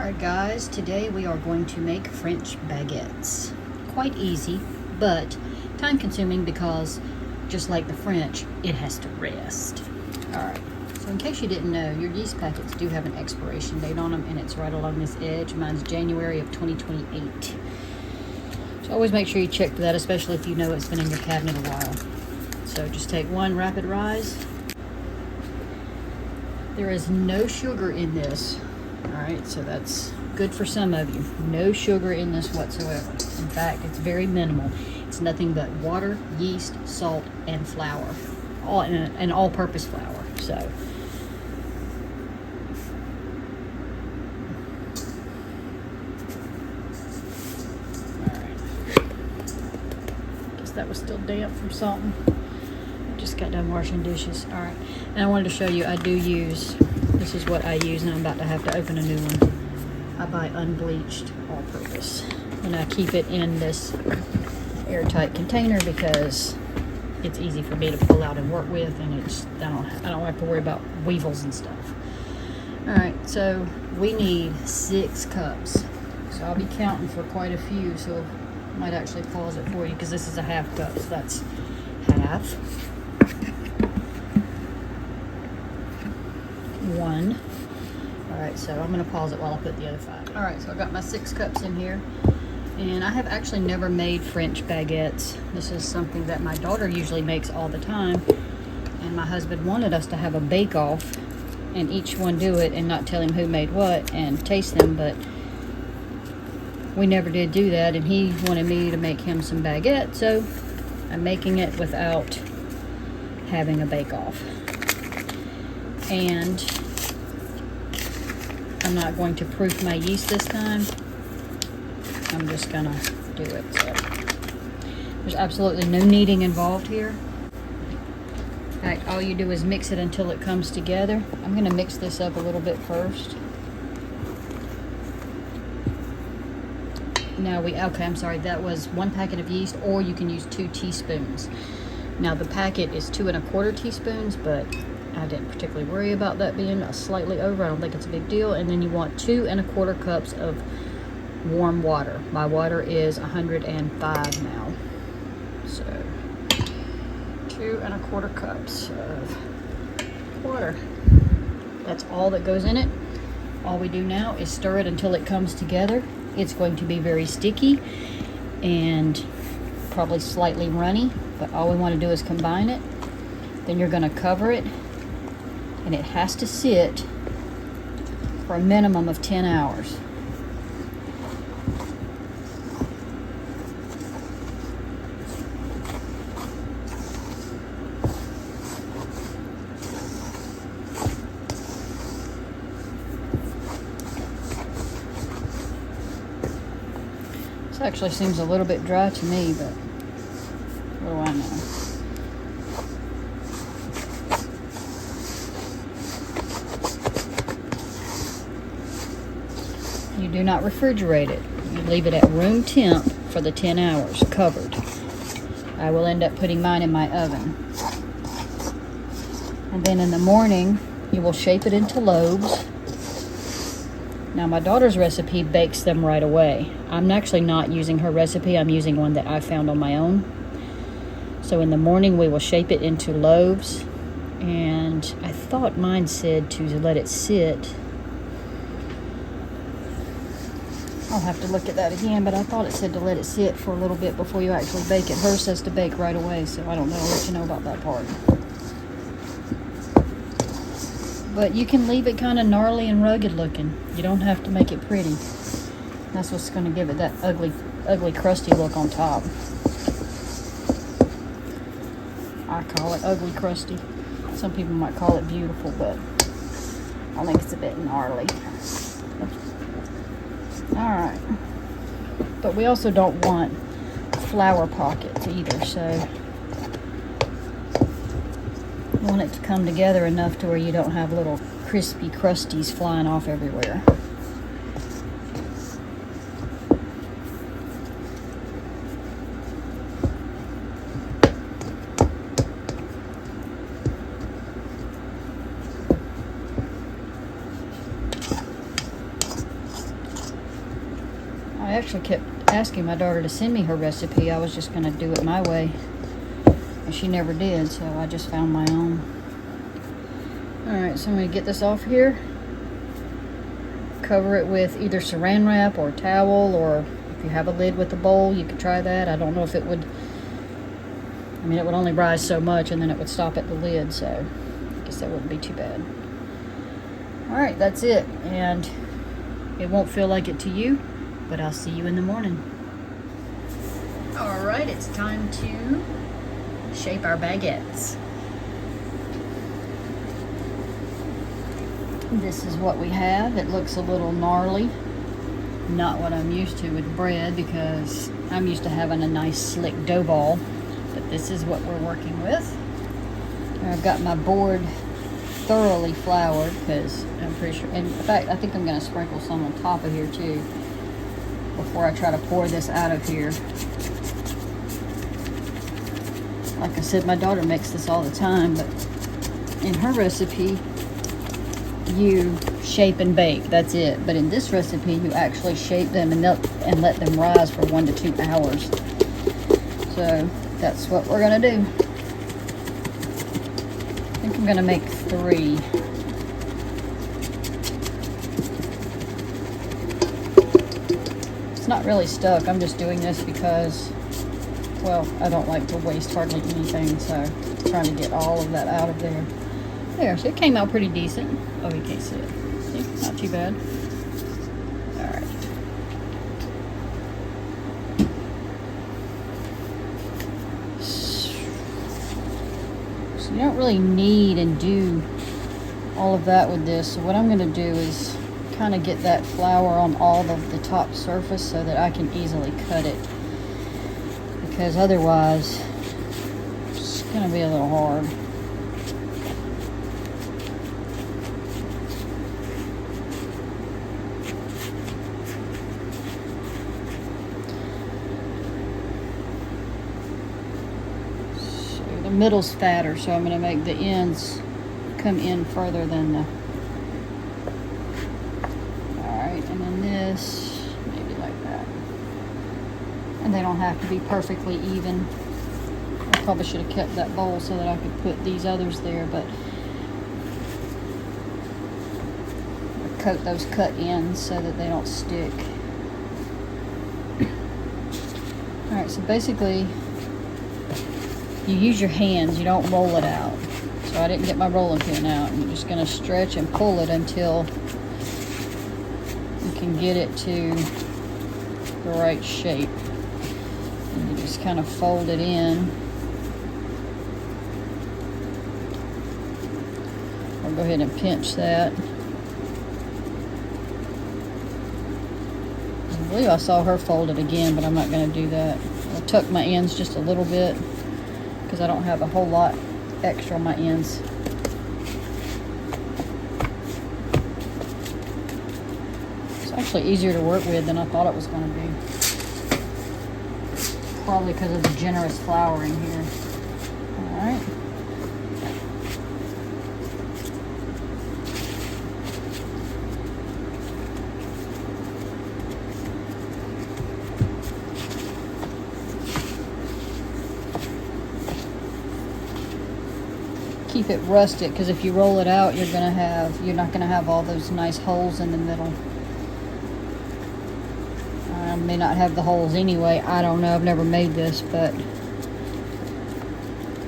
Alright guys, today we are going to make French baguettes. Quite easy, but time consuming because just like the French, it has to rest. Alright, so in case you didn't know, your yeast packets do have an expiration date on them and it's right along this edge. Mine's January of 2028. So always make sure you check for that, especially if you know it's been in your cabinet a while. So just take one rapid rise. There is no sugar in this. Alright, so that's good for some of you. No sugar in this whatsoever. In fact, it's very minimal. It's nothing but water, yeast, salt, and flour. An all-purpose flour. So, alright. Guess that was still damp from salting. Just got done washing dishes. Alright, and I wanted to show you, I do use, this is what I use, and I'm about to have to open a new one. I buy unbleached all-purpose, and I keep it in this airtight container because it's easy for me to pull out and work with, and it's I don't have to worry about weevils and stuff. Alright, so we need 6 cups. So I'll be counting for quite a few, so I might actually pause it for you because this is a half cup, so that's half. 1. Alright, so I'm going to pause it while I put the other 5. Alright, so I got my 6 cups in here. And I have actually never made French baguettes. This is something that my daughter usually makes all the time. And my husband wanted us to have a bake-off and each one do it and not tell him who made what and taste them, but we never did do that, and he wanted me to make him some baguettes, so I'm making it without having a bake-off. And I'm not going to proof my yeast this time. I'm just gonna do it. So there's absolutely no kneading involved here. Alright, all you do is mix it until it comes together. I'm gonna mix this up a little bit first. Now I'm sorry, that was 1 packet of yeast, or you can use 2 teaspoons. Now the packet is 2 1/4 teaspoons, but I didn't particularly worry about that being slightly over. I don't think it's a big deal. And then you want 2 1/4 cups of warm water. My water is 105 now. So 2 1/4 cups of water. That's all that goes in it. All we do now is stir it until it comes together. It's going to be very sticky and probably slightly runny, but all we want to do is combine it. Then you're going to cover it, and it has to sit for a minimum of 10 hours. This actually seems a little bit dry to me, but what do I know? You do not refrigerate it. You leave it at room temp for the 10 hours, covered. I will end up putting mine in my oven. And then in the morning, you will shape it into loaves. Now my daughter's recipe bakes them right away. I'm actually not using her recipe. I'm using one that I found on my own. So in the morning, we will shape it into loaves. And I thought mine said to let it sit. I'll have to look at that again, but I thought it said to let it sit for a little bit before you actually bake it. Hers says to bake right away, so I don't know. I'll let you know about that part. But you can leave it kind of gnarly and rugged looking. You don't have to make it pretty. That's what's going to give it that ugly, crusty look on top. I call it ugly, crusty. Some people might call it beautiful, but I think it's a bit gnarly. Alright, but we also don't want flour pockets either, so you want it to come together enough to where you don't have little crispy crusties flying off everywhere. I actually kept asking my daughter to send me her recipe. I was just going to do it my way, and she never did, so I just found my own. Alright, so I'm going to get this off here. Cover it with either saran wrap or towel, or if you have a lid with a bowl, you could try that. I don't know if it would, I mean, it would only rise so much and then it would stop at the lid, so I guess that wouldn't be too bad. Alright, that's it, and it won't feel like it to you, but I'll see you in the morning. Alright, it's time to shape our baguettes. This is what we have. It looks a little gnarly. Not what I'm used to with bread, because I'm used to having a nice slick dough ball. But this is what we're working with. I've got my board thoroughly floured, because I'm pretty sure, in fact, I think I'm going to sprinkle some on top of here too before I try to pour this out of here. Like I said, my daughter makes this all the time, but in her recipe, you shape and bake, that's it. But in this recipe, you actually shape them and let them rise for 1 to 2 hours. So that's what we're gonna do. I think I'm gonna make 3. It's not really stuck. I'm just doing this because, well, I don't like to waste hardly anything, so I'm trying to get all of that out of there. There, so it came out pretty decent. Oh, you can't see it. See? Not too bad. Alright. So you don't really need and do all of that with this. So what I'm going to do is kind of get that flour on all of the top surface so that I can easily cut it. Because otherwise, it's going to be a little hard. Middle's fatter, so I'm going to make the ends come in further than the... Alright, and then this, maybe like that. And they don't have to be perfectly even. I probably should have kept that bowl so that I could put these others there, but I'll coat those cut ends so that they don't stick. Alright, so basically you use your hands, you don't roll it out. So I didn't get my rolling pin out. I'm just going to stretch and pull it until you can get it to the right shape. And you just kind of fold it in. I'll go ahead and pinch that. I believe I saw her fold it again, but I'm not going to do that. I'll tuck my ends just a little bit, because I don't have a whole lot extra on my ends. It's actually easier to work with than I thought it was going to be. Probably because of the generous flour in here. Alright. Keep it rusted, because if you roll it out, you're not gonna have all those nice holes in the middle. I may not have the holes anyway. I don't know. I've never made this, but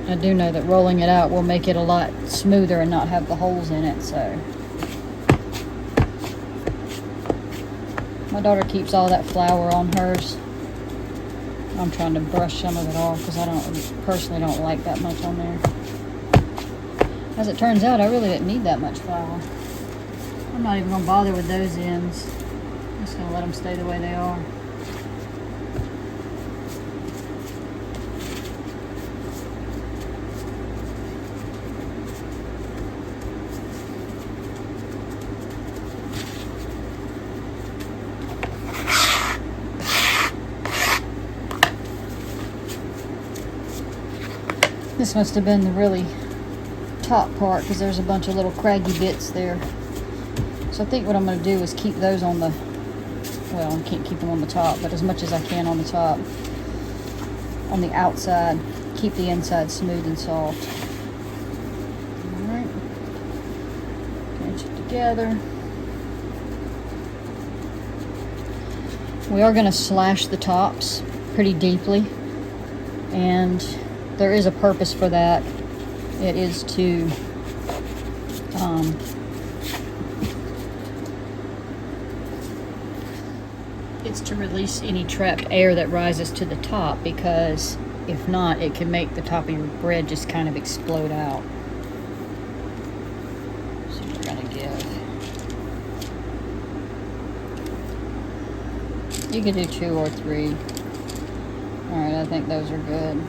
I do know that rolling it out will make it a lot smoother and not have the holes in it. So my daughter keeps all that flour on hers. I'm trying to brush some of it off because I personally don't like that much on there. As it turns out, I really didn't need that much flour. I'm not even going to bother with those ends. I'm just going to let them stay the way they are. This must have been the really top part, because there's a bunch of little craggy bits there. So I think what I'm going to do is keep those on the well, I can't keep them on the top, but as much as I can on the top. On the outside, keep the inside smooth and soft. Alright. Pinch it together. We are going to slash the tops pretty deeply, and there is a purpose for that. It is to it's to release any trapped air that rises to the top, because if not, it can make the top of your bread just kind of explode out. So we're going to give, you can do 2 or 3. Alright, I think those are good.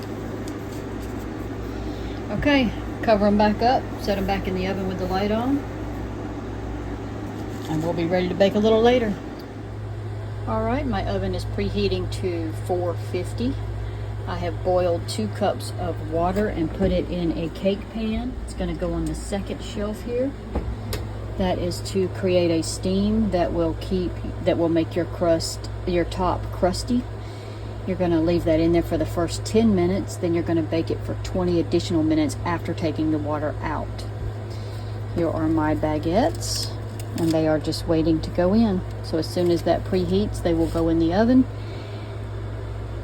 Okay, cover them back up, set them back in the oven with the light on, and we'll be ready to bake a little later. Alright, my oven is preheating to 450. I have boiled 2 cups of water and put it in a cake pan. It's going to go on the second shelf here. That is to create a steam that will make your top crusty. You're going to leave that in there for the first 10 minutes, then you're going to bake it for 20 additional minutes after taking the water out. Here are my baguettes, and they are just waiting to go in. So as soon as that preheats, they will go in the oven,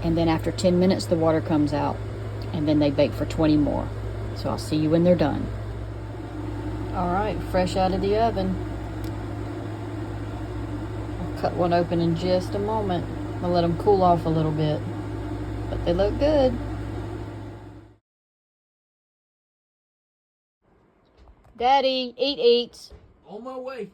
and then after 10 minutes the water comes out, and then they bake for 20 more. So I'll see you when they're done. Alright, fresh out of the oven. I'll cut one open in just a moment. I'll let them cool off a little bit, but they look good. Daddy, eat. On my way.